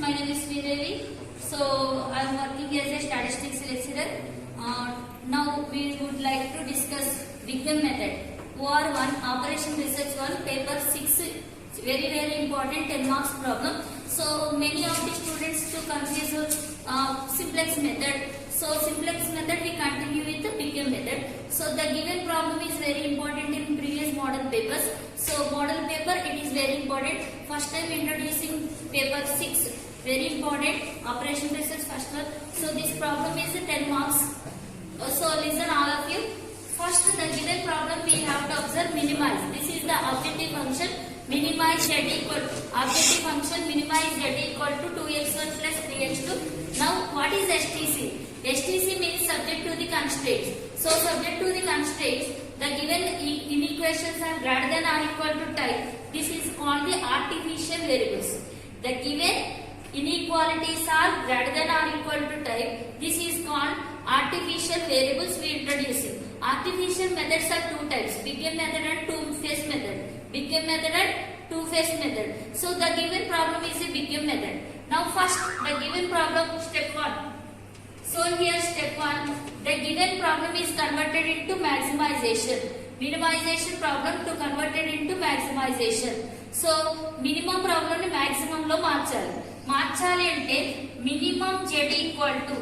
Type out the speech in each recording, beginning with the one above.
my name is Sridevi. So I am working as a statistics lecturer. Now we would like to discuss Wickham method. OR1 Operation Research 1 paper 6. Very important 10 marks problem. So many of the students to confuse simplex method. So simplex method we continue with the Wickham method. So the given problem is very important in previous model papers. So model paper it is very important. First time introducing paper 6, very important. Operation Research first one. So this problem is 10 marks. So listen all of you. First the given problem we have to observe minimize. This is the objective function. Minimize z equal objective function minimize z equal to 2x1 plus 3x2. Now what is STC? STC means subject to the constraints. So subject to the constraints, the given inequations are greater than or equal to type. This is called the artificial variables. The given inequalities are greater than or equal to type. This is called artificial variables we introduce. Artificial methods are two types, Wickham method and two-phase method. Wickham method and two-phase method. So the given problem is a Wickham method. Now first the given problem step 1. So here step 1, the given problem is converted into maximization. Minimization problem to converted into maximization. So minimum problem ni maximum lo marchali. Marchali ante minimum z equal to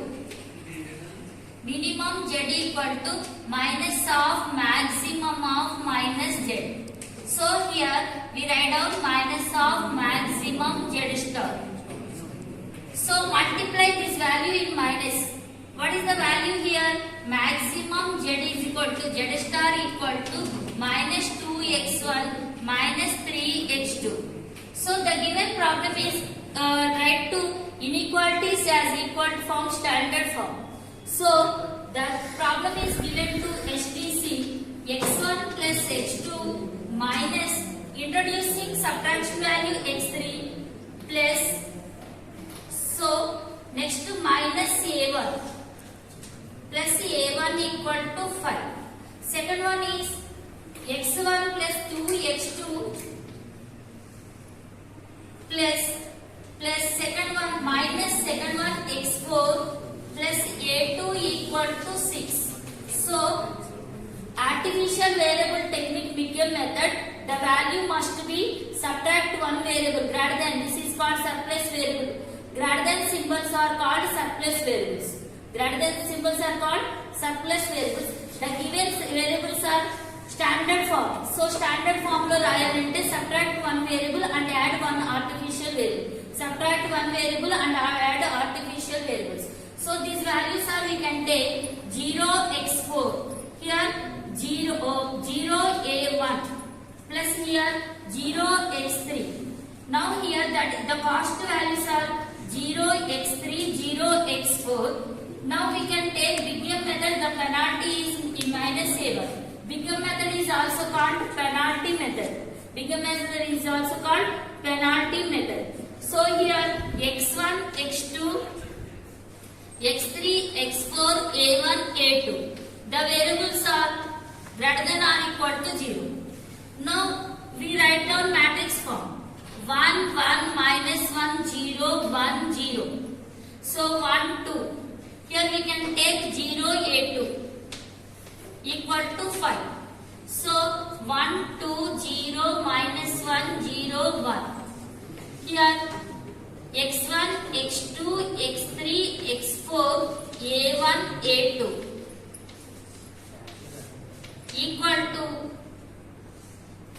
minus of maximum of minus z. So here we write down minus of maximum z star. So multiply this value in minus. What is the value here? Maximum z is equal to z star equal to minus 2x1 minus 3x2. So the given problem is write to inequalities as equal form, standard form. So the problem is given to STC x1 plus x2 minus introducing subtraction value x3 plus, so next to minus a1 plus a1 equal to 5. Second one is x1 plus 2x2 plus second one minus second one x4 plus a2 equal to 6. So artificial variable technique Wickham method, the value must be subtract one variable greater than, this is called surplus variable. Greater than symbols are called surplus variables. Greater than symbols are called surplus variables. The given variables are standard form. So standard form lo rayalante subtract one variable and add one artificial variable. Subtract one variable and add artificial variables. So these values are, we can take 0x4. Here 0a1 plus here 0x3. Now here that the cost values are 0x3, 0x4. Now we can take Wickham method, the penalty is in minus a1. Wickham method is also called penalty method. Wickham method is also called penalty method. So here x1, x2, x3, x4, a1, a2. The variables are greater than or equal to 0. Now we write down matrix form. 1, 1, minus 1, 0, 1, 0. So 1, 2. Here we can take 0, a2 equal to 5. So 1, 2, 0, minus 1, 0, 1. Here x1, x2, x3, x4, a1, a2 equal to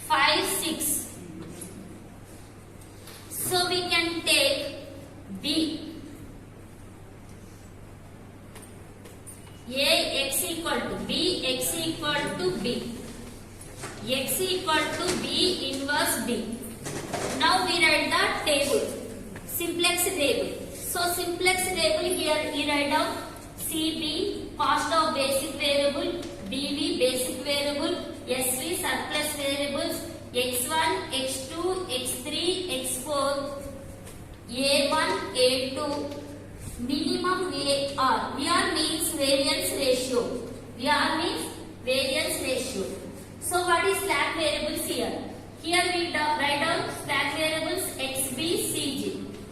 5, 6. So we can take B. A x equal to B, x equal to B. X equal to B inverse B. Now we write the table. Simplex table. So simplex table here we write down CB, cost of basic variable, BV, basic variable, SV, surplus variables, x1, x2, x3, x4, a1, a2, minimum VAR. VAR means variance ratio. VAR means variance ratio. So what is slack variables here? Here we write down slack variables XB, CJ.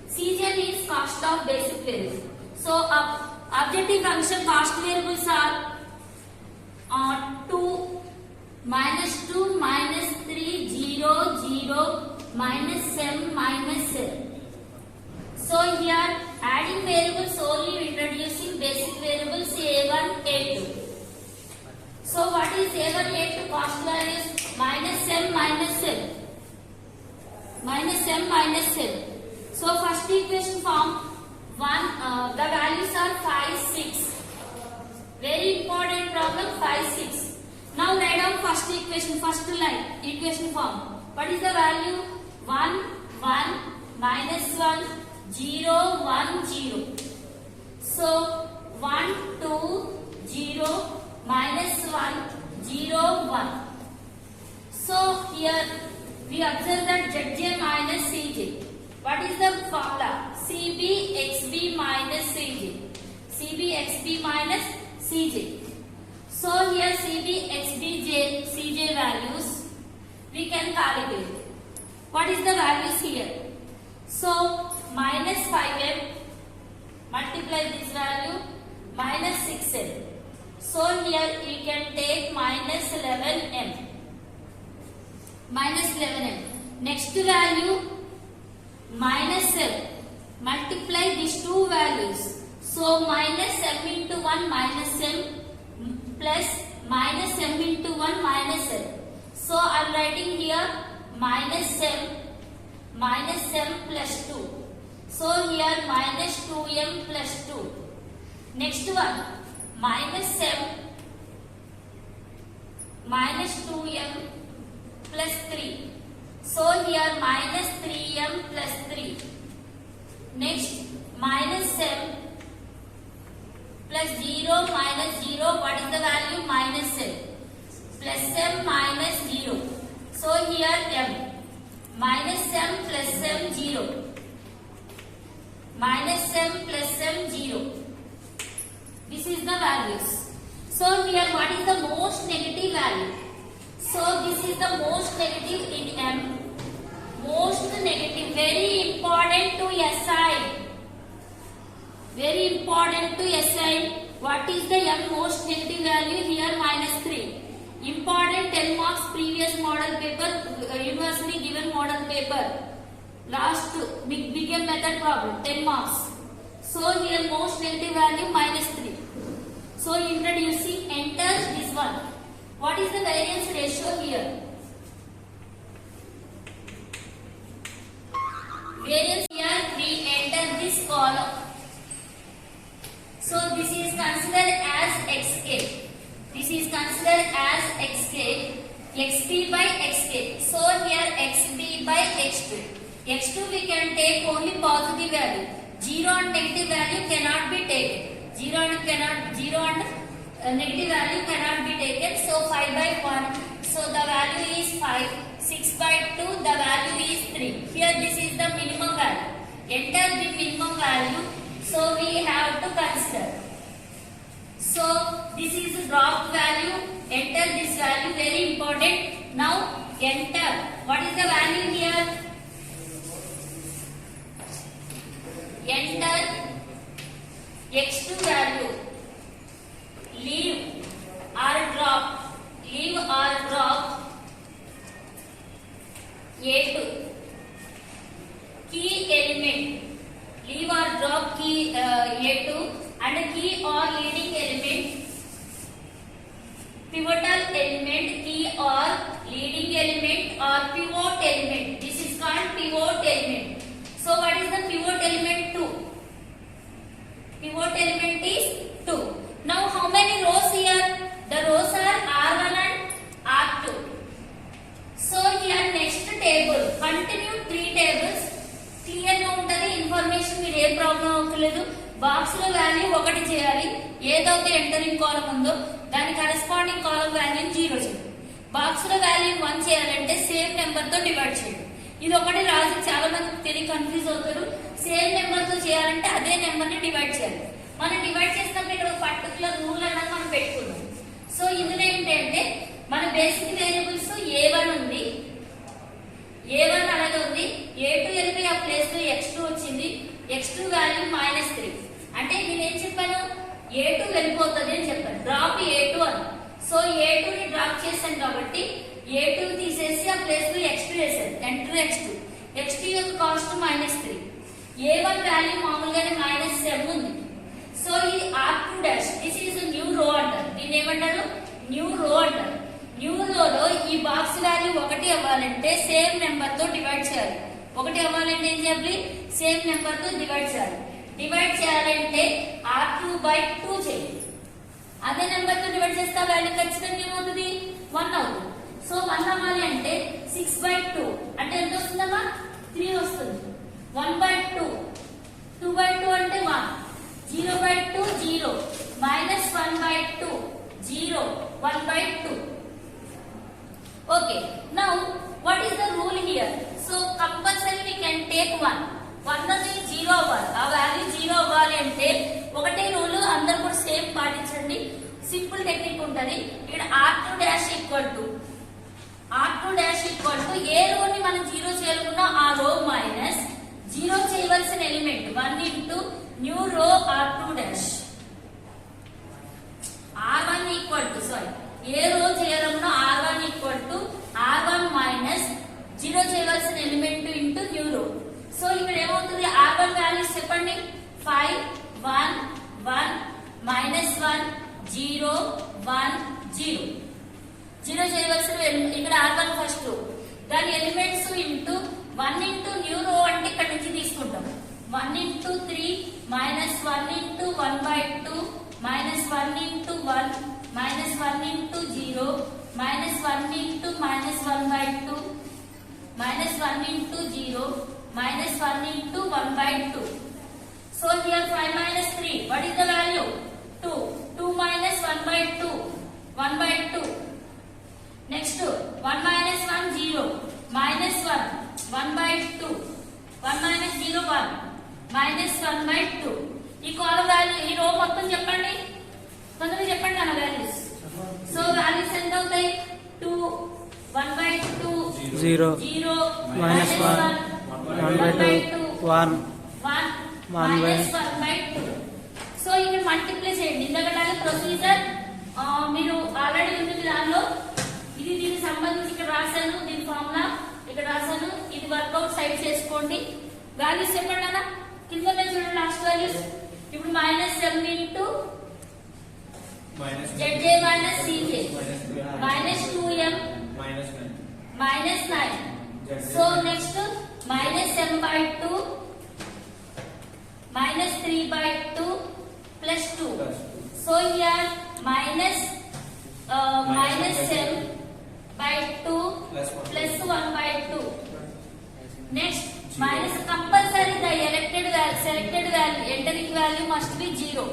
CJ means is cost of basic variable. So objective function cost variables are 2, minus 2, minus 3, 0, 0, minus m, minus l. So here adding variables only introducing basic variables A1, A2. So what is A1, A2 cost values? Minus m, minus l. Minus m, minus l. So first equation form the values are 5, 6. Very important problem, 5, 6. Now write down first equation, first line, equation form. What is the value? 1, 1, minus 1, 0, 1, 0. So 1, 2, 0, minus 1, 0, 1. So here we observe that Zj minus Cj. What is the formula? Cb xb minus Cj. Cb xb minus Cj. So here Cb xb Cj values we can calculate. What is the values here? So minus 5m multiply this value minus 6m. So here we can take minus 11m. Minus 11m. Next value minus m. Multiply these two values. So minus m into 1 minus m plus minus m into 1 minus m. So I am writing here minus m plus 2. So here minus 2m plus 2. Next one minus m minus 2m plus 3. So here minus 3m plus 3. Next minus m plus 0 minus 0. What is the value? Minus m. Plus m minus 0. So here m. Minus m plus m 0. Minus m plus m 0. This is the values. So here what is the most negative value? So this is the most negative in m. Most negative. Very important to SI. Very important to SI. What is the m most negative value? Here minus 3. Important 10 marks previous model paper, university given model paper. Last big M method problem 10 marks. So here most negative value minus 3. So introducing enter this one. What is the variance ratio here? Variance here we enter this column. So this is considered as xk. This is considered as xk, xp by xk. So here xp by x2. x2 we can take only positive value. 0 and negative value cannot be taken. 0 and negative value cannot be taken. So 5 by 1. So the value is 5. 6 by 2. The value is 3. Here this is the minimum value. Enter the minimum value. So we have to consider. So this is the drop value. Enter this value. Very important. Now enter. What is the value here? Enter x2 value. Leave or drop. Leave or drop A2. Key element. Leave or drop key A2 and key or leading element. Pivotal element, key or leading element or pivot element. This is called pivot element. So what is the pivot element? 2. Pivot element is 2. Now how many rows here? The rows are R1 and R2. So here next table. Continue 3 tables. Clear గా ఉంటది information. మీరు ఏ problem అవ్వలేదు. Box లో value 1 చేయాలి. ఏదైతే entering column ఉందో దాని corresponding column వాల్యూని 0 చేయాలి. బాక్స్ లో వాల్యూ 1 చేయాలంటే సేమ్ నెంబర్ తో డివైడ్ చేయాలి. ఇది ఒకటి లాజిక్. చాలా మంది తెలియ కన్ఫ్యూజ్ అవుతారు. సేమ్ నెంబర్ తో చేయాలంటే అదే నెంబర్ ని డివైడ్ చేయాలి. మనం డివైడ్ చేసినప్పుడు ఇక్కడ పర్టికులర్ రూల్ అన్నది మనం పెట్టుకున్నాం. సో ఇందులో ఏంటంటే మన బేసిక్ వేరియబుల్స్ A1 ఉంది. A1 అలాగే ఉంది. A2 వెళ్ళిపోయి ఆ ప్లేస్ లో x2 వచ్చింది. x2 వాల్యూ -3 అంటే నేను ఏం చెప్పాను a2 వెళ్ళిపోతుంది అని చెప్పాను డ్రాప్ a2 అని సో a2 ని డ్రాప్ చేశాను కాబట్టి a2 తీసేసి ఆ ప్లేస్ లో x2 వేసాను ఎంటర్ x2 యొక్క కాస్ట్ -3 a1 వాల్యూ మామూలుగానే -7 ఉంది సో ఇది r2 dash this is new రో అంటారు దీన్ని ఏమంటారు న్యూ రో అంటారు న్యూ రోలో ఈ బాక్స్ వాల్యూ 1 అవ్వాలంటే సేమ్ నెంబర్ తో డివైడ్ చేయాలి 1 అవ్వాలంటే ఏం చేయాలి సేమ్ నెంబర్ తో డివైడ్ చేయాలంటే r2/2 చేయాలి అదే నెంబర్ తో డివైడ్ చేస్తే వాల్యూ ఖచ్చితంగా ఏమవుతుంది 1 అవుతుంది సో 1 అవ్వాలి అంటే 6/2 అంటే ఎంత వస్తుందమ్మా 3 వస్తుంది 1/2 2/2 అంటే 1 0/2 0 -1/2 0 1/2 okay now what is the rule here so compulsory we can take 1 అనేది 0 అవ్వాలి ఆ వాల్యూ 0 అవ్వాలి అంటే ఒకటే రూల్ అందరూ కూడా సేమ్ పాటించండి సింపుల్ టెక్నిక్ ఉంటది ఇక్కడ r2 డాష్ ఈక్వల్ టు ఏ రోని మనం 0 చేయాలనుకున్నా ఆ రో మైనస్ 0 చేయవలసిన element 1 into new row r2 dash r1 equal to sorry ఏ రో చేయాలనుకున్నా r1 equal to r1 minus 0 చేయవలసిన element into new row so ఇక్కడ ఏమవుతుంది r1 వాల్యూస్ చెప్పండి 5 1 1 -1 0 1 0 0 చేయవలసిన ఇక్కడ r1 ఫస్ట్ దాని ఎలిమెంట్స్ ఇంటూ 1 ఇంటూ న్యూ రో అంటే ఇక్కడ నుంచి తీసుకుంటాం 1 into 3 -1 into 1/2 -1 into 1 -1 into 0 -1 into -1/2 -1 into 0 -1 into 1/2 so here 5 - 3 what is the value 2 2 minus 1/2 1/2 next 1 minus 1 0 minus 1 1/2 1 minus 0 1 minus 1/2 ఈ కాలమ్ వాల్యూ ఈ రో మొత్తం చెప్పండి తొందరగా చెప్పండి అన్న వాల్యూస్ సో వాల్యూస్ ఎంత అవుతాయి 2 1/2 0 0 minus 1 1/2 1 minus 1/2 సో ఇక్కడ మల్టిప్లై చేయండి ఇందాక ప్రొసీజర్ మీరు ఆల్రెడీ ఉంది దానిలో ఇది దీనికి సంబంధించి ఇక్కడ రాశాను దీని ఫార్ములా ఇక్కడ రాశాను ఇది వర్కౌట్ సైడ్ చేసుకోండి వాల్యూస్ చెప్పండి అన్న కింద చూడండి లాస్ట్ వాల్యూస్ ఇప్పుడు -7 into zj minus cj minus 2m minus 9 so next minus m/2 minus 3/2 plus 2 so here minus m/2 plus 1/2 next minus compulsory the selected value entering value must be 0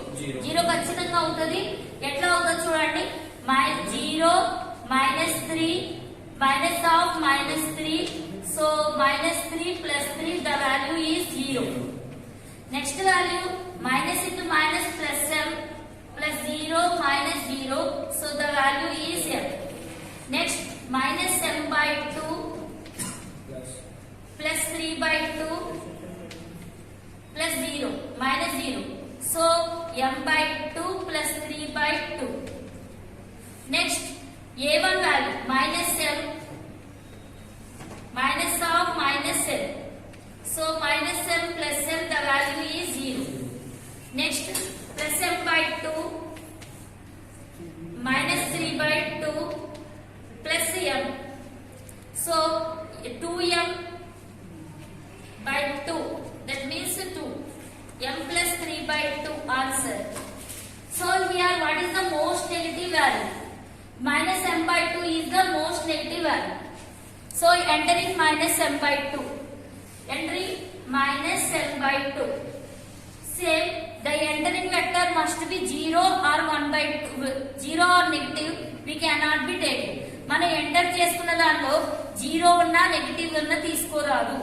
ఖచ్చితంగా అవుతుంది ఎట్లా అవుతుంది చూడండి 0 -3 minus of -3 so -3 plus 3 the value is 0 next value minus into minus plus m plus 0 minus 0 so the value is m next minus m/2 plus 3/2 plus 0 minus 0 so m/2 plus 3/2 next a1 value minus m minus of minus m so minus m plus m the value is 0 next plus m/2 minus 3/2 plus m so 2m/2 that means 2 m plus 3/2 answer so here what is the most negative value minus m/2 is the most negative value so entering minus m/2 entering minus m/2 same the entering vector must be 0 or 1/2 0 or negative we cannot be taken మనం enter చేసుకున్న దానిలో 0 ఉన్నా negative ఉన్నా తీసుకోరాదు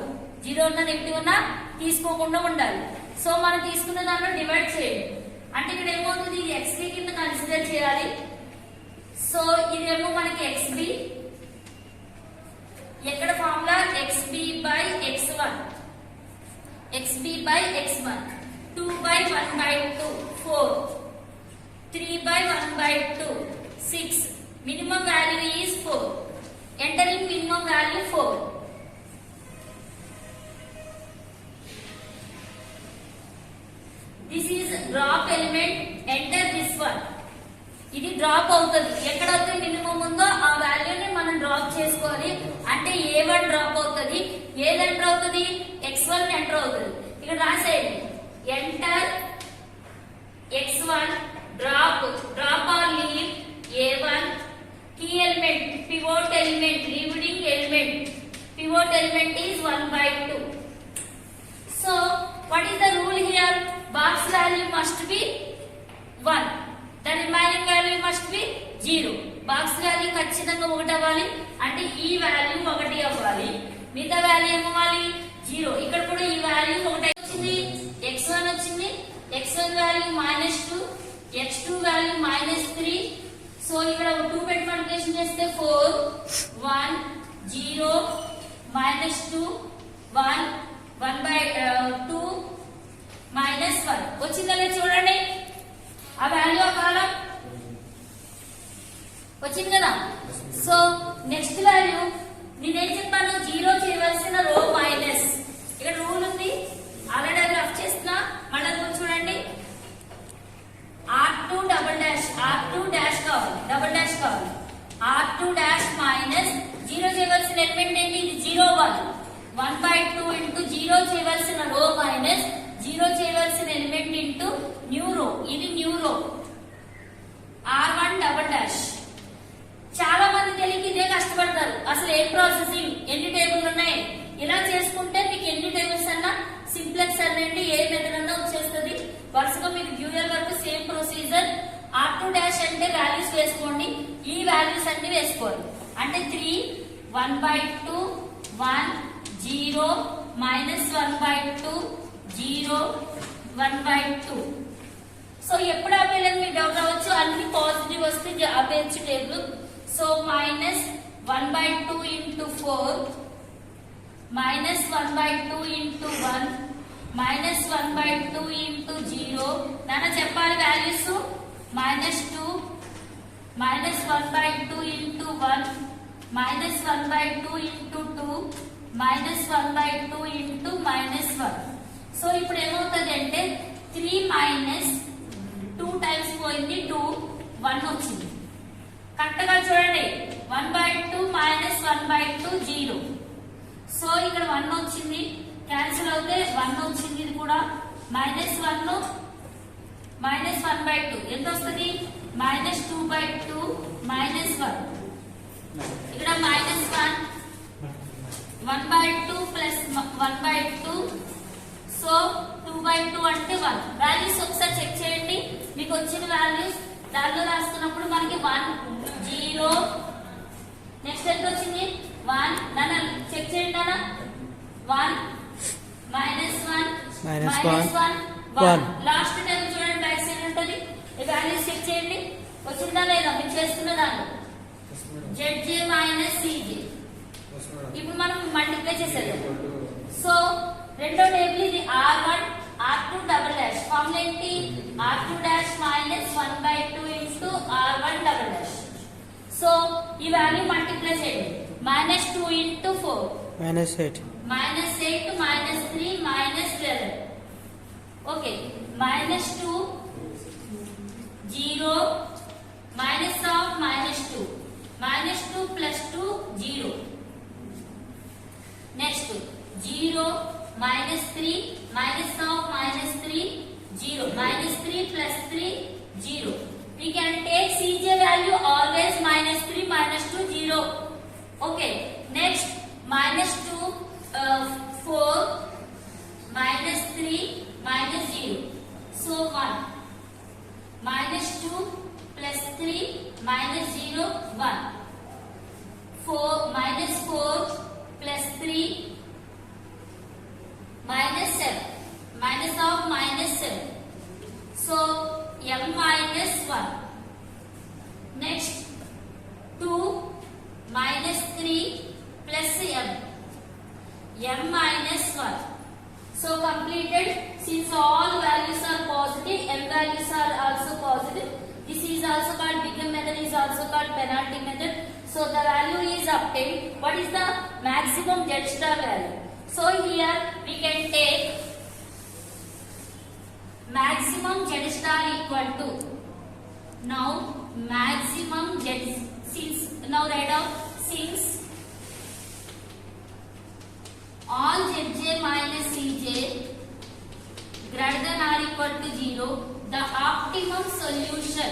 0 ఉన్నా negative ఉన్నా తీసుకోకుండా ఉండాలి so మనం తీసుకున్న దానిలో డివైడ్ చేయండి అంటే ఇక్కడ ఏమవుతుంది ఇది xb కింద కన్సిడర్ చేయాలి సో ఇదేమో మనకి xb ఎక్కడ formula xb/x1 xb by x1, 2 by 1 by 2, 4, 3 by 1 by 2, 6. Minimum value is 4. Entering minimum value 4. This is drop element. Enter this one. ఇది డ్రాప్ అవుతుంది. ఎక్కడైతే మినిమం ఉందో ఆ వాల్యూని మనం డ్రాప్ చేసుకోవాలి. అంటే a1 డ్రాప్ అవుతుంది. ఏది ఎంటర్ అవుతుంది? x1 ఎంటర్ అవుతుంది. ఇక్కడ రాసేయండి. Enter x1 drop or leave a1 key element pivot element leading element pivot element is 1/2. So what is the rule here? Box value must be 1. The remaining value must be 0. Box value ఖచ్చితంగా 1 అవ్వాలి. అంటే ఈ value 1 అవ్వాలి. మిగతా value ఏమవ్వాలి? 0. ఇక్కడ కూడా ఈ వాల్యూ 1 వచ్చింది. x1 వచ్చింది. x1 value -2, x2 value -3. So ఇక్కడ 2 పెట్టి మల్టిప్లికేషన్ చేస్తే 4 1 0 -2 1 1/2 -1 వచ్చిందా చూడండి. ఆ వాల్యూ ఆ కాలం వచ్చింది కదా. సో నెక్స్ట్ వాల్యూ నేనేం చెప్పాను? 0 చేయవలసిన రో మైనస్. ఇక్కడ రూల్ ఉంది, ఆల్రెడీ అది రఫ్ చేస్తున్నా. మళ్ళీ చూడండి. R2 డబుల్ డాష్ కావాలి, డబుల్ డాష్ కావాలి. R2 డాష్ మైనస్ 0 చేయవలసిన ఎలిమెంట్ ఏంటి? ఇది 0 అవ్వాలి. 1/2 ఇంటూ 0 చేయవలసిన రో మైనస్ 0 చేయవలసిన ఎలిమెంట్ ఇంటూ న్యూ రో. ఇది న్యూ రో. R1 double dash. చాలా మంది తెలియక ఇదే కష్టపడతారు. అసలు ఏం ప్రాసెసింగ్, ఎన్ని టేబుల్ ఉన్నాయి, ఇలా చేసుకుంటే మీకు ఎన్ని టేబుల్స్ అన్నా సింప్లెక్స్ అనండి, ఏ మెథడ్ అన్నా వచ్చేస్తుంది. వరుసగా మీకు డ్యూయల్ వరకు సేమ్ ప్రొసీజర్. R2 డాష్ అంటే వాల్యూస్ వేసుకోండి, ఈ వాల్యూస్ అన్ని వేసుకోండి. అంటే 3 1/2 1 0 -1/2 0 1/2. సో ఎప్పుడు ఆపేయాలని మీకు డౌట్ రావచ్చు. అన్ని పాజిటివ్ వస్తే ఆపేయచ్చు table. So -1/2 into 4 -1/2 into 1 -1/2 into 0. నాన్న చెప్పాలి values. -2 -1/2 into 1 -1/2 into 2 -1/2 into -1. So ఇప్పుడు ఏమవుతుంది అంటే 3 -2 టైమ్స్ పోయింది, 2 1 వచ్చింది. కరెక్ట్గా చూడండి. 1/2 -1/2 0. సో ఇక్కడ 1 వచ్చింది, క్యాన్సిల్ అవుతే 1 వచ్చింది. ఇది కూడా -1 -1/2 ఎంత వస్తుంది? -2/2 -1. ఇక్కడ -1 1/2 ప్లస్ 1/2. సో 2/2 అంటే 1. వాల్యూస్ ఒకసారి చెక్ చేయండి. మీకు వచ్చిన వాల్యూస్ దానిలో రాసుకున్నప్పుడు మనకి 1 0. నెక్స్ట్ ఎంత వచ్చింది? 1. నాన్న చెక్ చేయండి. నాన్న 1 -1 1. లాస్ట్ టైం చూడండి, బ్యాక్ సైడ్ ఉంటుంది. ఈ వాల్యూస్ చెక్ చేయండి. వచ్చిందా లేదా మీరు చేస్తున్న దాంట్లో? ZJ CJ. ఇప్పుడు మనం మల్టిప్లై చేసేది. సో రెండో టేబుల్ ఇది R1 R2 double dash. Formula ఏంటి? R2 dash -1/2 into R1 double dash. So ఈ వాల్యూ మల్టిప్లై చేయండి. -2 into 4 -8 -8 -3 -11. Okay. -2 0 minus of -2 -2 plus 2 0. Next 0 -3 minus of -3 0 -3 plus 3 0. We can take CJ value always -3 -2 0. Okay. Next -2 4 -3 -0. So 1 -2 plus 3 -0 1. 4 -4 plus 3 -7 minus of -7. So m -1. Next 2 -3 plus m m -1. So completed. Since all values are positive, m values are also positive. This is also called Bigam method, is also called penalty method. So the value is obtained. What is the maximum Z star value? So here we can take maximum Z star equal to, now maximum Z, since now write down, since all Zj minus Cj greater than or equal to 0, the optimum solution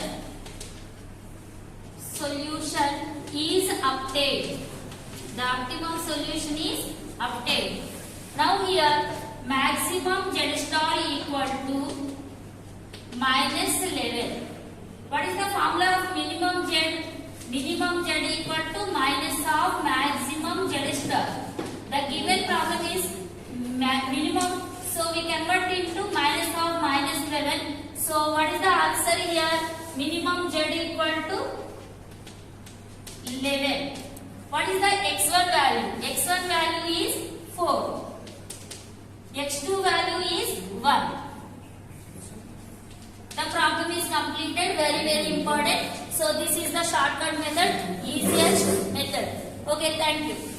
is obtained. The optimum solution is obtained. Now here maximum Z star equal to minus 11. What is the formula of minimum Z? Minimum Z equal to minus of maximum Z star. The given problem is minimum, so we convert into minus of minus 11. So what is the answer here? Minimum Z equal to 11. What is the x1 value? x1 value is 4. x2 value is 1. The problem is completed. Very important. So this is the shortcut method, easiest method. Okay, thank you.